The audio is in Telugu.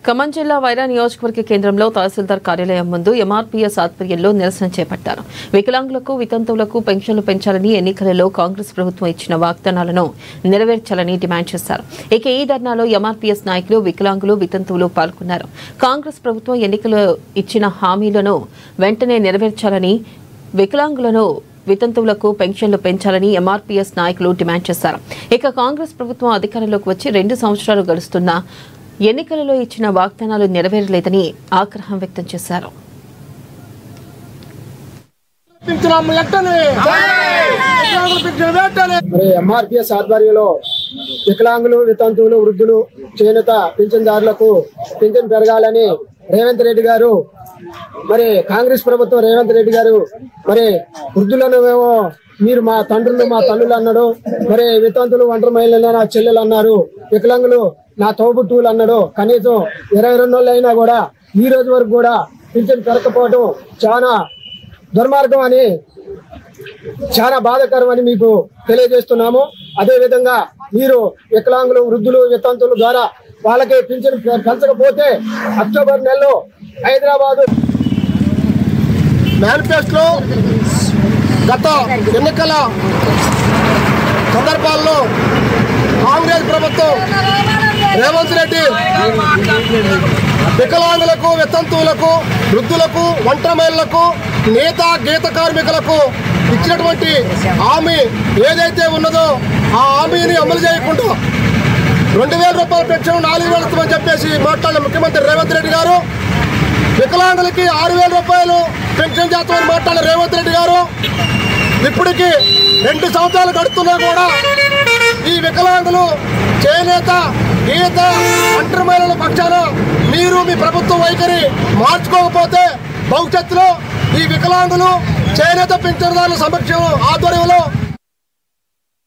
ఖమ్మం జిల్లా వైరా నియోజకవర్గ కేంద్రంలో తహసీల్దార్ కార్యాలయం ముందు ఎంఆర్పీఎస్ ఆధ్వర్యంలో నిరసన చేపట్టారు. వికలాంగులకు, వితంతువులకు పెన్షన్లు పెంచాలని, ఎన్నికలలో కాంగ్రెస్ ప్రభుత్వం ఇచ్చిన వాగ్దానాలను నెరవేర్చాలని డిమాండ్ చేశారు. ఇక ఈ ధర్నాలో ఎంఆర్పీఎస్ నాయకులు, వికలాంగులు, వితంతువులు పాల్గొన్నారు. కాంగ్రెస్ ప్రభుత్వం ఎన్నికల్లో ఇచ్చిన హామీలను వెంటనే నెరవేర్చాలని, వికలాంగులను, వితంతువులకు పెన్షన్లు పెంచాలని ఎంఆర్పీఎస్ నాయకులు డిమాండ్ చేశారు. ఇక కాంగ్రెస్ ప్రభుత్వం అధికారంలోకి వచ్చి 2 సంవత్సరాలు గడుస్తున్నా ఎన్నికలలో ఇచ్చిన వాగ్దానాలు నెరవేరలేదని ఆగ్రహం వ్యక్తం చేశారు. ఎంఆర్పీఎస్ ఆధ్వర్యంలో వికలాంగులు, వితంతువులు, వృద్ధులు, చేనేత పింఛన్దారులకు పింఛన్ పెరగాలని రేవంత్ రెడ్డి గారు, మరి కాంగ్రెస్ ప్రభుత్వం రేవంత్ రెడ్డి గారు మరి వృద్ధులను మీరు మా తండ్రులు, మా తల్లులు అన్నాడు. మరి వితంతులు, ఒంటరి మహిళలు నా చెల్లెలు అన్నారు. వికలాంగులు నా తోబుట్టువులు అన్నాడు. కనీసం 22 అయినా కూడా ఈ రోజు వరకు కూడా పింఛన్ పెరగకపోవడం చాలా దుర్మార్గం అని, చాలా బాధాకరం అని మీకు తెలియజేస్తున్నాము. అదే విధంగా మీరు వికలాంగులు, వృద్ధులు, వితంతుల ద్వారా వాళ్ళకి పింఛన్ పెంచకపోతే అక్టోబర్ నెలలో హైదరాబాదు మేనిఫెస్టోలో గత ఎన్నికల సందర్భాల్లో కాంగ్రెస్ ప్రభుత్వం రేవంత్ రెడ్డి వికలాంగులకు, వితంతువులకు, వృద్ధులకు, ఒంటరి మహిళలకు, నేత గీత కార్మికులకు ఇచ్చినటువంటి హామీ ఏదైతే ఉన్నదో ఆ హామీని అమలు చేయకుండా 2000 రూపాయల పెన్షన్ 4000 ఇస్తామని చెప్పేసి మాట్లాడిన ముఖ్యమంత్రి రేవంత్ రెడ్డి గారు, వికలాంగులకి 6000 రూపాయలు పెన్షన్ చేస్తామని మాట్లాడిన రేవంత్ రెడ్డి గారు, ఇప్పటికి 2 సంవత్సరాలు గడుతున్నా కూడా ఈ వికలాంగులు, చేనేత, గీత, ఒంటరి మహిళల పక్షాన మీరు మీ ప్రభుత్వ వైఖరి మార్చుకోకపోతే భవిష్యత్తులో ఈ వికలాంగులు, చేనేత పింఛన్దారుల సమక్షం ఆధ్వర్యంలో